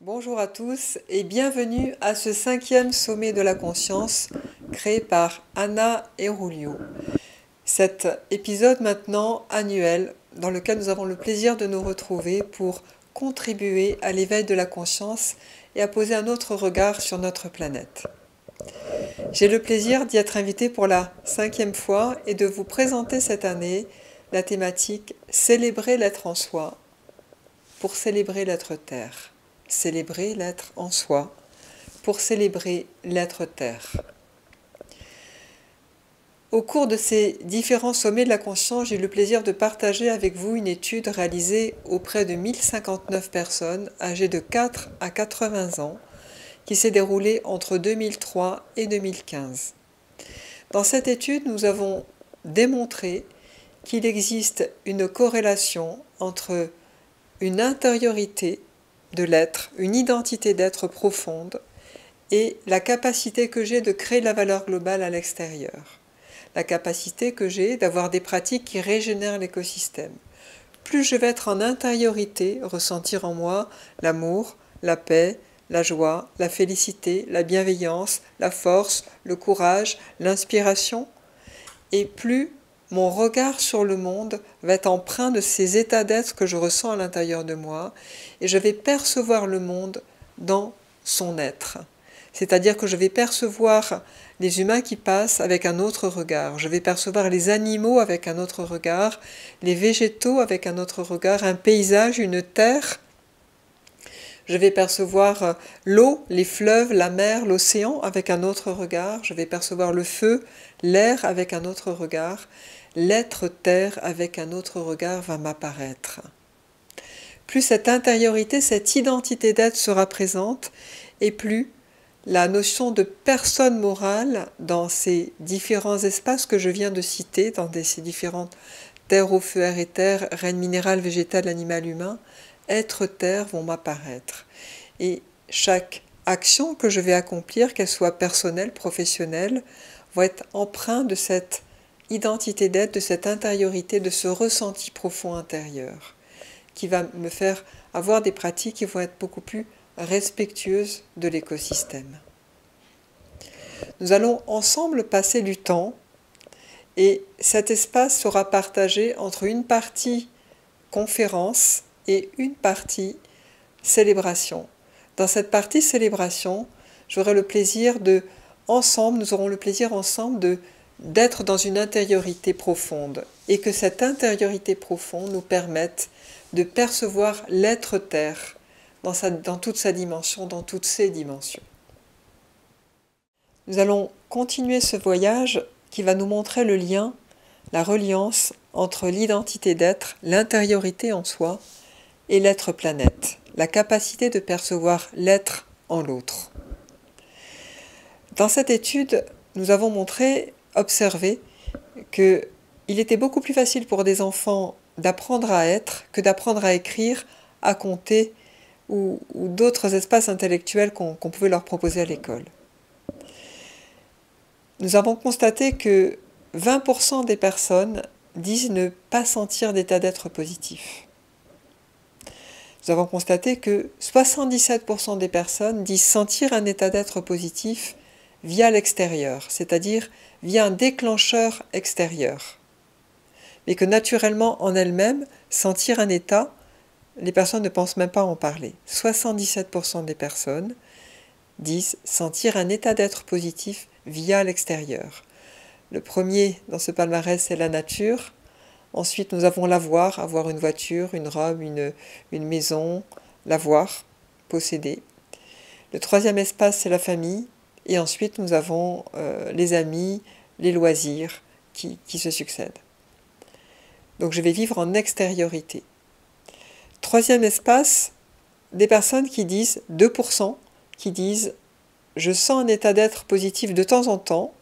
Bonjour à tous et bienvenue à ce 5e sommet de la conscience créé par Anna et Rulio. Cet épisode maintenant annuel dans lequel nous avons le plaisir de nous retrouver pour contribuer à l'éveil de la conscience et à poser un autre regard sur notre planète. J'ai le plaisir d'y être invité pour la 5e fois et de vous présenter cette année la thématique « Célébrer l'être en soi » pour célébrer l'être terre. Célébrer l'être en soi pour célébrer l'être terre. Au cours de ces différents sommets de la conscience, j'ai eu le plaisir de partager avec vous une étude réalisée auprès de 1059 personnes âgées de 4 à 80 ans qui s'est déroulée entre 2003 et 2015. Dans cette étude, nous avons démontré qu'il existe une corrélation entre une intériorité de l'être, une identité d'être profonde et la capacité que j'ai de créer de la valeur globale à l'extérieur. La capacité que j'ai d'avoir des pratiques qui régénèrent l'écosystème. Plus je vais être en intériorité, ressentir en moi l'amour, la paix, la joie, la félicité, la bienveillance, la force, le courage, l'inspiration, et plus mon regard sur le monde va être empreint de ces états d'être que je ressens à l'intérieur de moi et je vais percevoir le monde dans son être. C'est-à-dire que je vais percevoir les humains qui passent avec un autre regard, je vais percevoir les animaux avec un autre regard, les végétaux avec un autre regard, un paysage, une terre. Je vais percevoir l'eau, les fleuves, la mer, l'océan avec un autre regard, je vais percevoir le feu, l'air avec un autre regard. L'être terre avec un autre regard va m'apparaître. Plus cette intériorité, cette identité d'être sera présente, et plus la notion de personne morale dans ces différents espaces que je viens de citer, dans ces différentes terre, eau, feu, air et terre, règne minéral, végétal, animal, humain, être terre vont m'apparaître. Et chaque action que je vais accomplir, qu'elle soit personnelle, professionnelle, va être empreinte de cette identité d'être, de cette intériorité, de ce ressenti profond intérieur, qui va me faire avoir des pratiques qui vont être beaucoup plus respectueuses de l'écosystème. Nous allons ensemble passer du temps et cet espace sera partagé entre une partie conférence et une partie célébration. Dans cette partie célébration, j'aurai le plaisir nous aurons le plaisir ensemble d'être dans une intériorité profonde et que cette intériorité profonde nous permette de percevoir l'être terre dans toute sa dimension, dans toutes ses dimensions. Nous allons continuer ce voyage qui va nous montrer le lien, la reliance entre l'identité d'être, l'intériorité en soi et l'être planète, la capacité de percevoir l'être en l'autre. Dans cette étude, nous avons observé qu'il était beaucoup plus facile pour des enfants d'apprendre à être que d'apprendre à écrire, à compter ou d'autres espaces intellectuels qu'on pouvait leur proposer à l'école. Nous avons constaté que 20% des personnes disent ne pas sentir d'état d'être positif. Nous avons constaté que 77% des personnes disent sentir un état d'être positif via l'extérieur, c'est-à-dire via un déclencheur extérieur. Mais que naturellement, en elles-mêmes, sentir un état, les personnes ne pensent même pas en parler. 77% des personnes disent sentir un état d'être positif via l'extérieur. Le premier dans ce palmarès, c'est la nature. Ensuite, nous avons l'avoir, avoir une voiture, une robe, une maison, l'avoir, posséder. Le troisième espace, c'est la famille. Et ensuite, nous avons les amis, les loisirs qui se succèdent. Donc, je vais vivre en extériorité. Troisième espace, des personnes qui disent, 2%, qui disent « je sens un état d'être positif de temps en temps,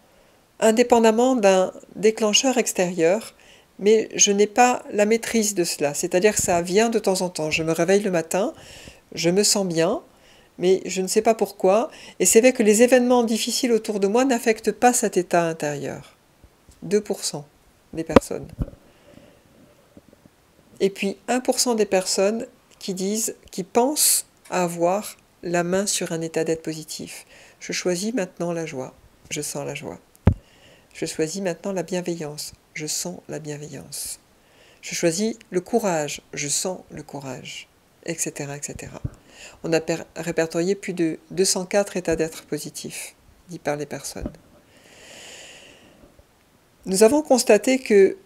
indépendamment d'un déclencheur extérieur, mais je n'ai pas la maîtrise de cela. C'est-à-dire que ça vient de temps en temps. Je me réveille le matin, je me sens bien, mais je ne sais pas pourquoi, et c'est vrai que les événements difficiles autour de moi n'affectent pas cet état intérieur. 2% des personnes. Et puis 1% des personnes qui pensent à avoir la main sur un état d'être positif. Je choisis maintenant la joie. Je sens la joie. Je choisis maintenant la bienveillance. Je sens la bienveillance. Je choisis le courage. Je sens le courage. Etc. etc. On a répertorié plus de 204 états d'être positifs, dit par les personnes. Nous avons constaté que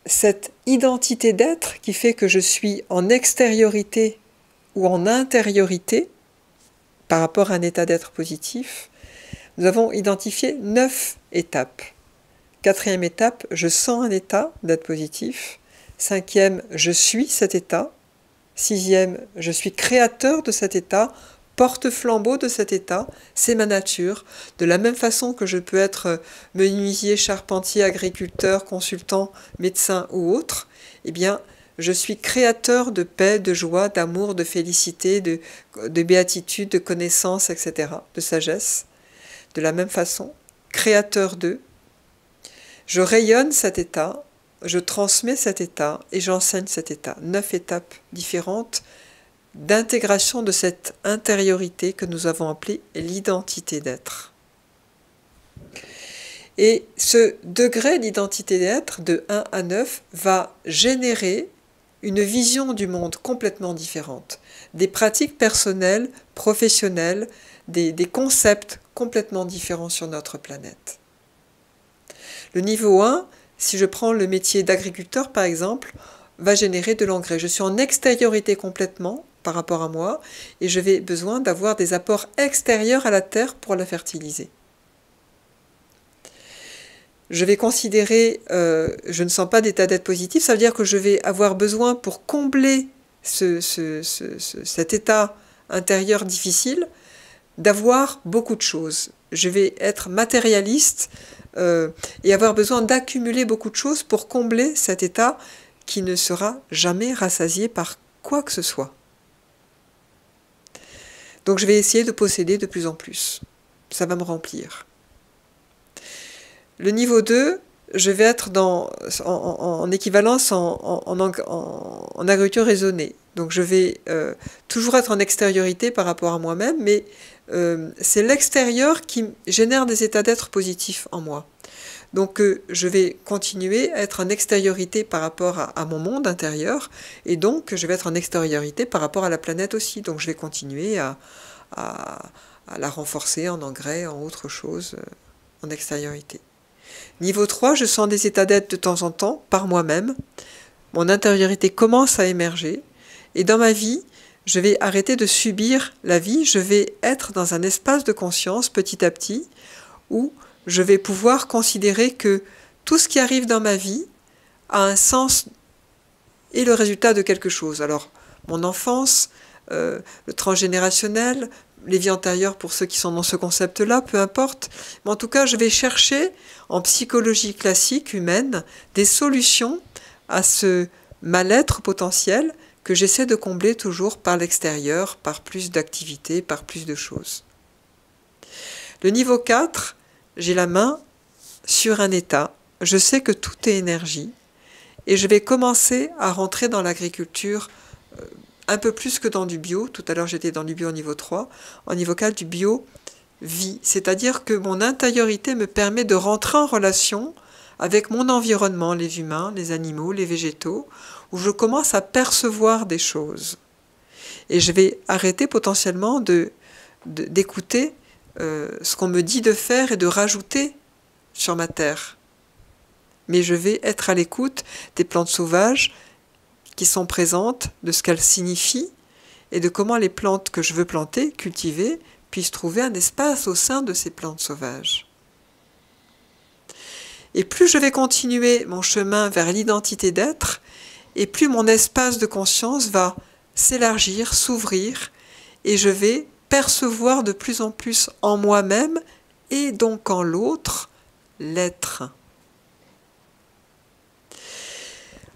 cette identité d'être qui fait que je suis en extériorité ou en intériorité par rapport à un état d'être positif, nous avons identifié 9 étapes. 4e étape, je sens un état d'être positif. 5e, je suis cet état. 6e, je suis créateur de cet état, porte-flambeau de cet état, c'est ma nature. De la même façon que je peux être menuisier, charpentier, agriculteur, consultant, médecin ou autre, eh bien, je suis créateur de paix, de joie, d'amour, de félicité, de béatitude, de connaissance, etc., de sagesse. De la même façon, créateur d'eux, je rayonne cet état, je transmets cet état et j'enseigne cet état. 9 étapes différentes d'intégration de cette intériorité que nous avons appelée l'identité d'être. Et ce degré d'identité d'être, de 1 à 9, va générer une vision du monde complètement différente, des pratiques personnelles, professionnelles, des concepts complètement différents sur notre planète. Le niveau 1, si je prends le métier d'agriculteur par exemple, va générer de l'engrais. Je suis en extériorité complètement par rapport à moi et je vais besoin d'avoir des apports extérieurs à la terre pour la fertiliser. Je vais considérer, je ne sens pas d'état d'être positif, ça veut dire que je vais avoir besoin pour combler cet état intérieur difficile, d'avoir beaucoup de choses. Je vais être matérialiste et avoir besoin d'accumuler beaucoup de choses pour combler cet état qui ne sera jamais rassasié par quoi que ce soit. Donc je vais essayer de posséder de plus en plus. Ça va me remplir. Le niveau 2, je vais être en équivalence en agriculture raisonnée. Donc je vais toujours être en extériorité par rapport à moi-même, mais c'est l'extérieur qui génère des états d'être positifs en moi. Donc je vais continuer à être en extériorité par rapport à mon monde intérieur, et donc je vais être en extériorité par rapport à la planète aussi. Donc je vais continuer à la renforcer en engrais, en autre chose, en extériorité. Niveau 3, je sens des états d'être de temps en temps, par moi-même. Mon intériorité commence à émerger, et dans ma vie, je vais arrêter de subir la vie, je vais être dans un espace de conscience petit à petit, où je vais pouvoir considérer que tout ce qui arrive dans ma vie a un sens et le résultat de quelque chose. Alors, mon enfance, le transgénérationnel, les vies antérieures pour ceux qui sont dans ce concept-là, peu importe. Mais en tout cas, je vais chercher en psychologie classique, humaine, des solutions à ce mal-être potentiel que j'essaie de combler toujours par l'extérieur, par plus d'activités, par plus de choses. Le niveau 4, j'ai la main sur un état, je sais que tout est énergie, et je vais commencer à rentrer dans l'agriculture un peu plus que dans du bio. Tout à l'heure j'étais dans du bio au niveau 3, en niveau 4 du bio vie, c'est-à-dire que mon intériorité me permet de rentrer en relation avec mon environnement, les humains, les animaux, les végétaux, où je commence à percevoir des choses. Et je vais arrêter potentiellement d'écouter ce qu'on me dit de faire et de rajouter sur ma terre. Mais je vais être à l'écoute des plantes sauvages qui sont présentes, de ce qu'elles signifient et de comment les plantes que je veux planter, cultiver, puissent trouver un espace au sein de ces plantes sauvages. Et plus je vais continuer mon chemin vers l'identité d'être, et plus mon espace de conscience va s'élargir, s'ouvrir, et je vais percevoir de plus en plus en moi-même, et donc en l'autre, l'être.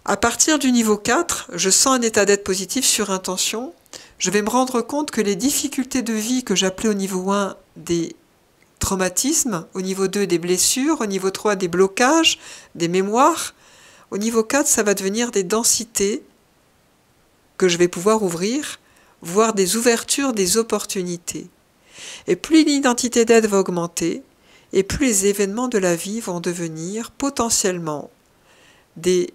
À partir du niveau 4, je sens un état d'être positif sur intention. Je vais me rendre compte que les difficultés de vie que j'appelais au niveau 1 des traumatismes, au niveau 2 des blessures, au niveau 3 des blocages, des mémoires, au niveau 4 ça va devenir des densités que je vais pouvoir ouvrir, voir des ouvertures, des opportunités. Et plus l'identité d'aide va augmenter, et plus les événements de la vie vont devenir potentiellement des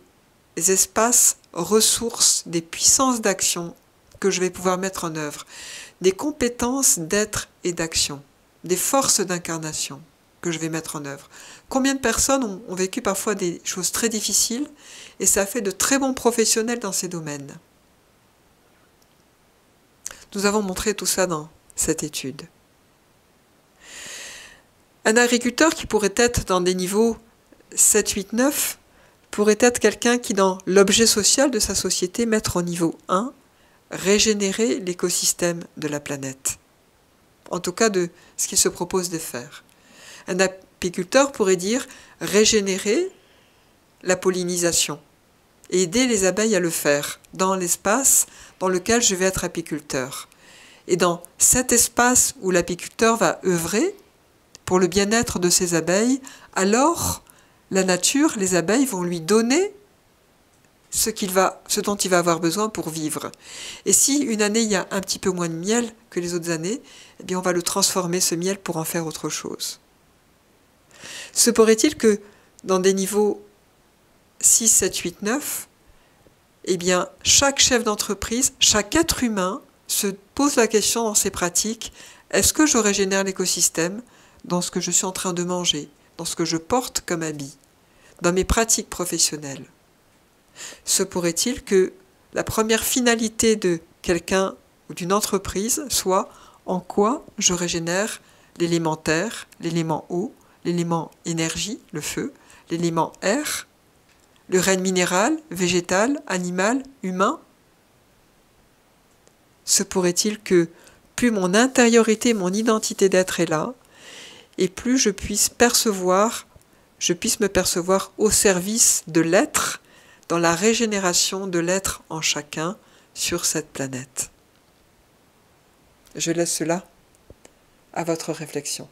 espaces, ressources, des puissances d'action que je vais pouvoir mettre en œuvre, des compétences d'être et d'action, des forces d'incarnation que je vais mettre en œuvre. Combien de personnes ont vécu parfois des choses très difficiles et ça fait de très bons professionnels dans ces domaines. Nous avons montré tout ça dans cette étude. Un agriculteur qui pourrait être dans des niveaux 7, 8, 9 pourrait être quelqu'un qui, dans l'objet social de sa société, mettre au niveau 1, régénérer l'écosystème de la planète. En tout cas, de ce qu'il se propose de faire. Un apiculteur pourrait dire régénérer la pollinisation et aider les abeilles à le faire dans l'espace dans lequel je vais être apiculteur. Et dans cet espace où l'apiculteur va œuvrer pour le bien-être de ses abeilles, alors la nature, les abeilles vont lui donner ce dont il va avoir besoin pour vivre. Et si une année il y a un petit peu moins de miel que les autres années, eh bien on va le transformer, ce miel, pour en faire autre chose. Se pourrait-il que dans des niveaux 6, 7, 8, 9, eh bien chaque chef d'entreprise, chaque être humain se pose la question dans ses pratiques, est-ce que je régénère l'écosystème dans ce que je suis en train de manger, dans ce que je porte comme habit, dans mes pratiques professionnelles? Se pourrait-il que la première finalité de quelqu'un ou d'une entreprise soit en quoi je régénère l'élément terre, l'élément eau, l'élément énergie, le feu, l'élément air, le règne minéral, végétal, animal, humain? Se pourrait-il que plus mon intériorité, mon identité d'être est là, et plus je puisse me percevoir au service de l'être, dans la régénération de l'être en chacun sur cette planète. Je laisse cela à votre réflexion.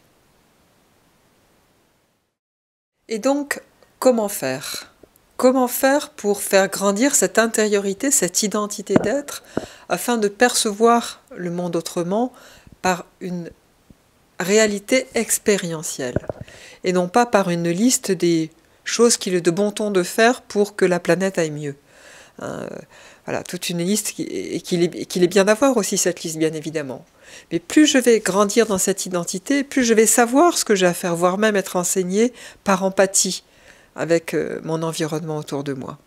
Et donc, comment faire? Comment faire pour faire grandir cette intériorité, cette identité d'être, afin de percevoir le monde autrement par une réalité expérientielle, et non pas par une liste des choses qu'il est de bon ton de faire pour que la planète aille mieux. Voilà, toute une liste, et qu'il est bien d'avoir aussi cette liste, bien évidemment. Mais plus je vais grandir dans cette identité, plus je vais savoir ce que j'ai à faire, voire même être enseigné par empathie avec mon environnement autour de moi.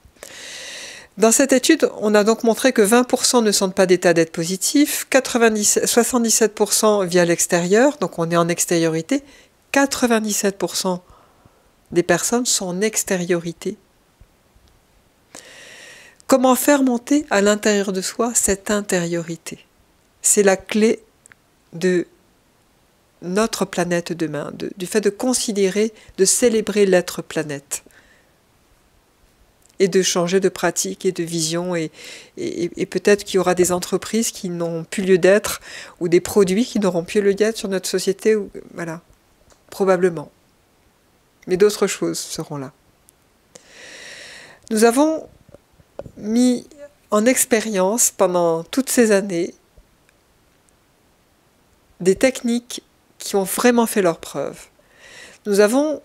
Dans cette étude, on a donc montré que 20% ne sentent pas d'état d'être positif, 77% via l'extérieur, donc on est en extériorité, 97% des personnes sont en extériorité. Comment faire monter à l'intérieur de soi cette intériorité? C'est la clé de notre planète demain, du fait de considérer, de célébrer l'être planète. Et de changer de pratique et de vision, et peut-être qu'il y aura des entreprises qui n'auront plus lieu d'être, ou des produits qui n'auront plus lieu d'être sur notre société, voilà, probablement. Mais d'autres choses seront là. Nous avons mis en expérience pendant toutes ces années des techniques qui ont vraiment fait leurs preuves. Nous avons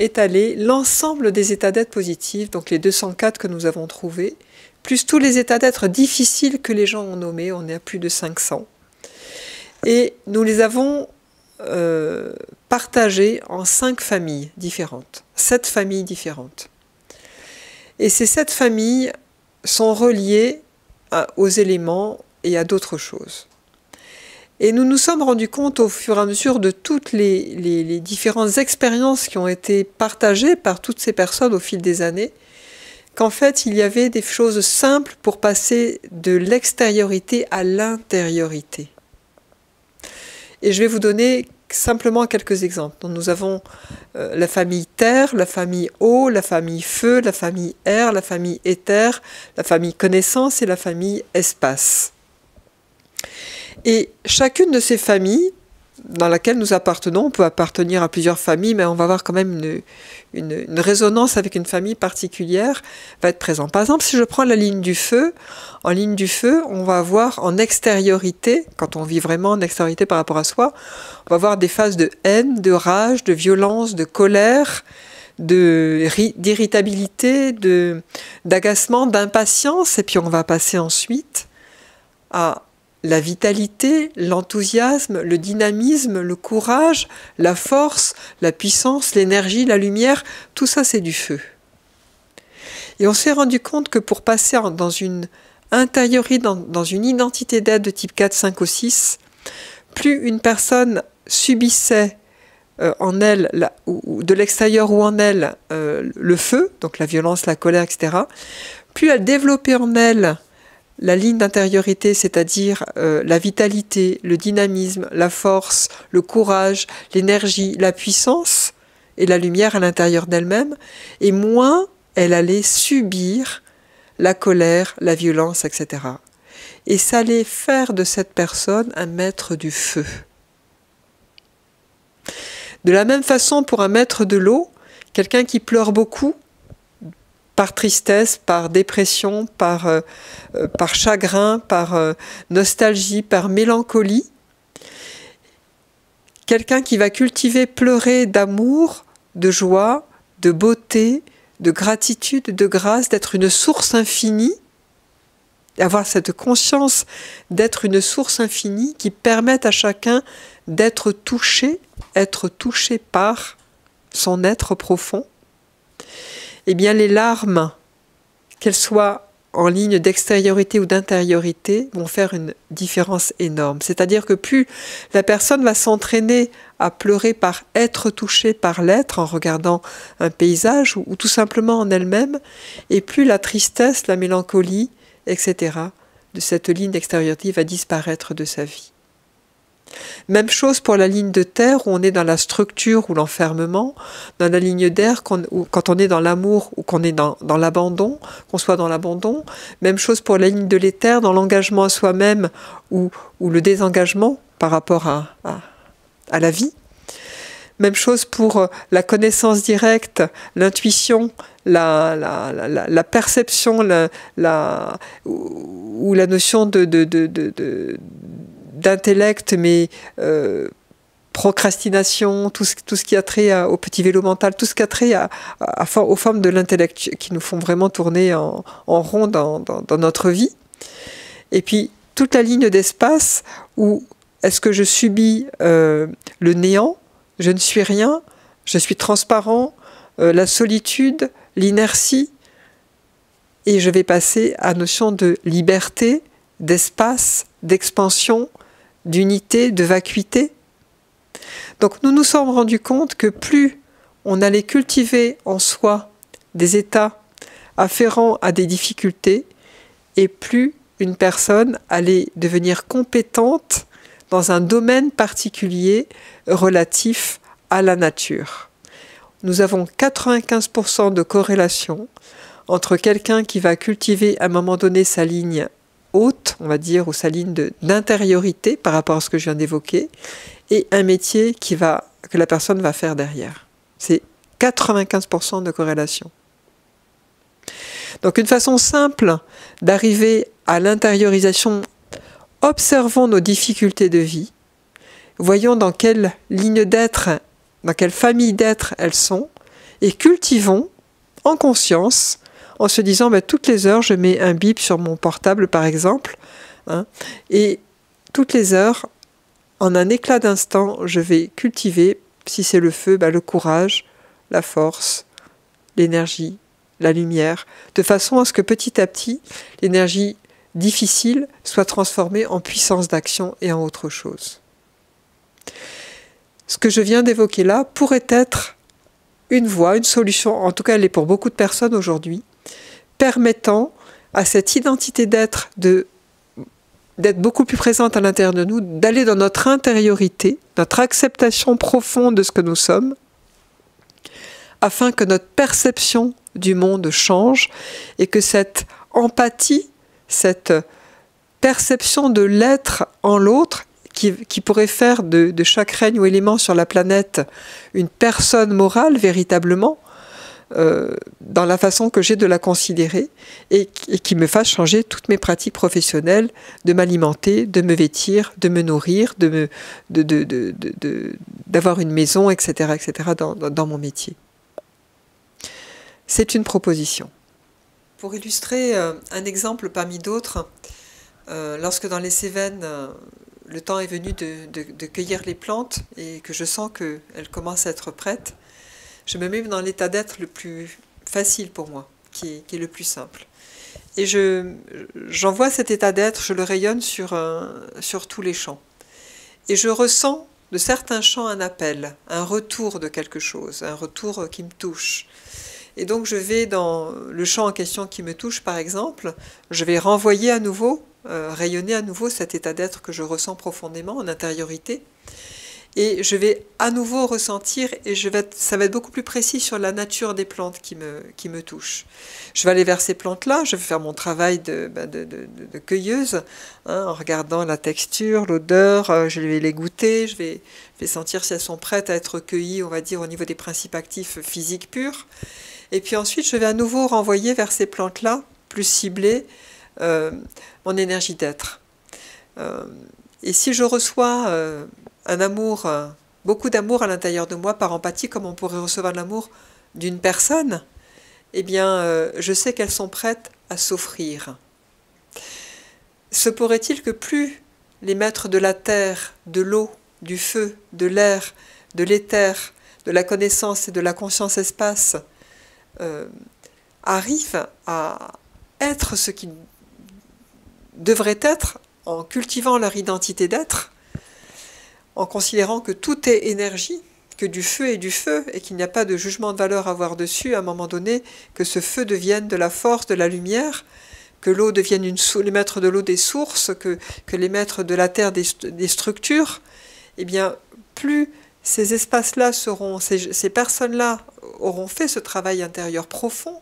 étalé l'ensemble des états d'être positifs, donc les 204 que nous avons trouvés, plus tous les états d'être difficiles que les gens ont nommés, on est à plus de 500. Et nous les avons partagés en 5 familles différentes, 7 familles différentes. Et ces 7 familles sont reliées aux éléments et à d'autres choses. Et nous nous sommes rendus compte au fur et à mesure de toutes les différentes expériences qui ont été partagées par toutes ces personnes au fil des années, qu'en fait il y avait des choses simples pour passer de l'extériorité à l'intériorité. Et je vais vous donner simplement quelques exemples. Donc nous avons la famille terre, la famille eau, la famille feu, la famille air, la famille éther, la famille connaissance et la famille espace. Et chacune de ces familles dans laquelle nous appartenons. On peut appartenir à plusieurs familles, mais on va avoir quand même une résonance avec une famille particulière, va être présent. Par exemple, si je prends la ligne du feu, en ligne du feu, on va avoir en extériorité, quand on vit vraiment en extériorité par rapport à soi, on va avoir des phases de haine, de rage, de violence, de colère, d'irritabilité, d'agacement, d'impatience, et puis on va passer ensuite à la vitalité, l'enthousiasme, le dynamisme, le courage, la force, la puissance, l'énergie, la lumière, tout ça c'est du feu. Et on s'est rendu compte que pour passer dans une intériorité, dans une identité d'être de type 4, 5 ou 6, plus une personne subissait en elle, ou de l'extérieur ou en elle, le feu, donc la violence, la colère, etc., plus elle développait en elle la ligne d'intériorité, c'est-à-dire la vitalité, le dynamisme, la force, le courage, l'énergie, la puissance et la lumière à l'intérieur d'elle-même, et moins elle allait subir la colère, la violence, etc. Et ça allait faire de cette personne un maître du feu. De la même façon, pour un maître de l'eau, quelqu'un qui pleure beaucoup, par tristesse, par dépression, par chagrin, par nostalgie, par mélancolie. Quelqu'un qui va cultiver, pleurer d'amour, de joie, de beauté, de gratitude, de grâce, d'être une source infinie, avoir cette conscience d'être une source infinie qui permette à chacun d'être touché par son être profond. Eh bien, les larmes, qu'elles soient en ligne d'extériorité ou d'intériorité, vont faire une différence énorme. C'est-à-dire que plus la personne va s'entraîner à pleurer par être touchée par l'être, en regardant un paysage ou tout simplement en elle-même, et plus la tristesse, la mélancolie, etc., de cette ligne d'extériorité va disparaître de sa vie. Même chose pour la ligne de terre où on est dans la structure ou l'enfermement, dans la ligne d'air quand on est dans l'amour ou qu'on est dans l'abandon, qu'on soit dans l'abandon. Même chose pour la ligne de l'éther, dans l'engagement à soi-même ou le désengagement par rapport à la vie. Même chose pour la connaissance directe, l'intuition, la perception, ou la notion d'intellect, mais procrastination, tout ce qui a trait au petit vélo mental, tout ce qui a trait aux formes de l'intellect qui nous font vraiment tourner en rond dans notre vie. Et puis toute la ligne d'espace où est-ce que je subis le néant, je ne suis rien, je suis transparent, la solitude, l'inertie, et je vais passer à la notion de liberté, d'espace, d'expansion, d'unité, de vacuité. Donc nous nous sommes rendus compte que plus on allait cultiver en soi des états afférents à des difficultés, et plus une personne allait devenir compétente dans un domaine particulier relatif à la nature. Nous avons 95% de corrélation entre quelqu'un qui va cultiver à un moment donné sa ligne haute, on va dire, ou sa ligne d'intériorité par rapport à ce que je viens d'évoquer, et un métier que la personne va faire derrière. C'est 95% de corrélation. Donc une façon simple d'arriver à l'intériorisation, observons nos difficultés de vie, voyons dans quelle ligne d'être, dans quelle famille d'être elles sont, et cultivons en conscience, en se disant toutes les heures je mets un bip sur mon portable par exemple, et toutes les heures, en un éclat d'instant, je vais cultiver, si c'est le feu, le courage, la force, l'énergie, la lumière, de façon à ce que petit à petit, l'énergie difficile soit transformée en puissance d'action et en autre chose. Ce que je viens d'évoquer là pourrait être une voie, une solution, en tout cas elle est pour beaucoup de personnes aujourd'hui, permettant à cette identité d'être d'être beaucoup plus présente à l'intérieur de nous, d'aller dans notre intériorité, notre acceptation profonde de ce que nous sommes, afin que notre perception du monde change et que cette empathie, cette perception de l'être en l'autre, qui pourrait faire de chaque règne ou élément sur la planète une personne morale véritablement, dans la façon que j'ai de la considérer, et qui me fasse changer toutes mes pratiques professionnelles, de m'alimenter, de me vêtir, de me nourrir, d'avoir une maison, etc., etc. dans mon métier. C'est une proposition. Pour illustrer un exemple parmi d'autres, lorsque dans les Cévennes, le temps est venu de cueillir les plantes et que je sens qu'elles commencent à être prêtes, je me mets dans l'état d'être le plus facile pour moi, qui est le plus simple. Et j'envoie cet état d'être, je le rayonne sur tous les champs. Et je ressens de certains champs un appel, un retour de quelque chose, un retour qui me touche. Et donc je vais dans le champ en question qui me touche, par exemple, je vais renvoyer à nouveau, rayonner à nouveau cet état d'être que je ressens profondément en intériorité. Et je vais à nouveau ressentir, et ça va être beaucoup plus précis sur la nature des plantes qui me touchent. Je vais aller vers ces plantes-là, je vais faire mon travail de cueilleuse, hein, en regardant la texture, l'odeur, je vais les goûter, je vais sentir si elles sont prêtes à être cueillies, on va dire, au niveau des principes actifs physiques purs. Et puis ensuite, je vais à nouveau renvoyer vers ces plantes-là, plus ciblées, mon énergie d'être. Et si je reçois un amour, beaucoup d'amour à l'intérieur de moi, par empathie, comme on pourrait recevoir l'amour d'une personne, eh bien, je sais qu'elles sont prêtes à s'offrir. Se pourrait-il que plus les maîtres de la terre, de l'eau, du feu, de l'air, de l'éther, de la connaissance et de la conscience-espace arrivent à être ce qu'ils devraient être en cultivant leur identité d'être, en considérant que tout est énergie, que du feu est du feu, et qu'il n'y a pas de jugement de valeur à avoir dessus, à un moment donné, que ce feu devienne de la force, de la lumière, que l'eau devienne les maîtres de l'eau des sources, que les maîtres de la terre des structures, eh bien, plus ces espaces-là ces personnes-là auront fait ce travail intérieur profond,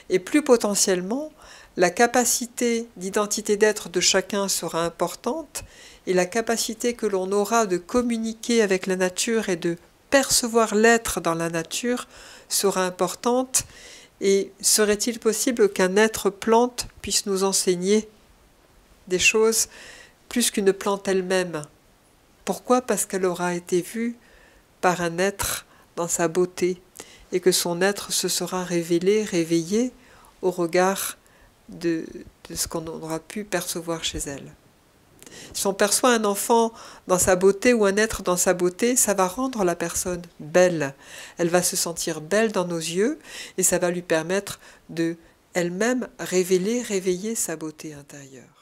et plus potentiellement, la capacité d'identité d'être de chacun sera importante, et la capacité que l'on aura de communiquer avec la nature et de percevoir l'être dans la nature sera importante. Et serait-il possible qu'un être plante puisse nous enseigner des choses plus qu'une plante elle-même? Pourquoi? Parce qu'elle aura été vue par un être dans sa beauté, et que son être se sera révélé, réveillé au regard de ce qu'on aura pu percevoir chez elle. Si on perçoit un enfant dans sa beauté ou un être dans sa beauté, ça va rendre la personne belle. Elle va se sentir belle dans nos yeux et ça va lui permettre de elle-même révéler, réveiller sa beauté intérieure.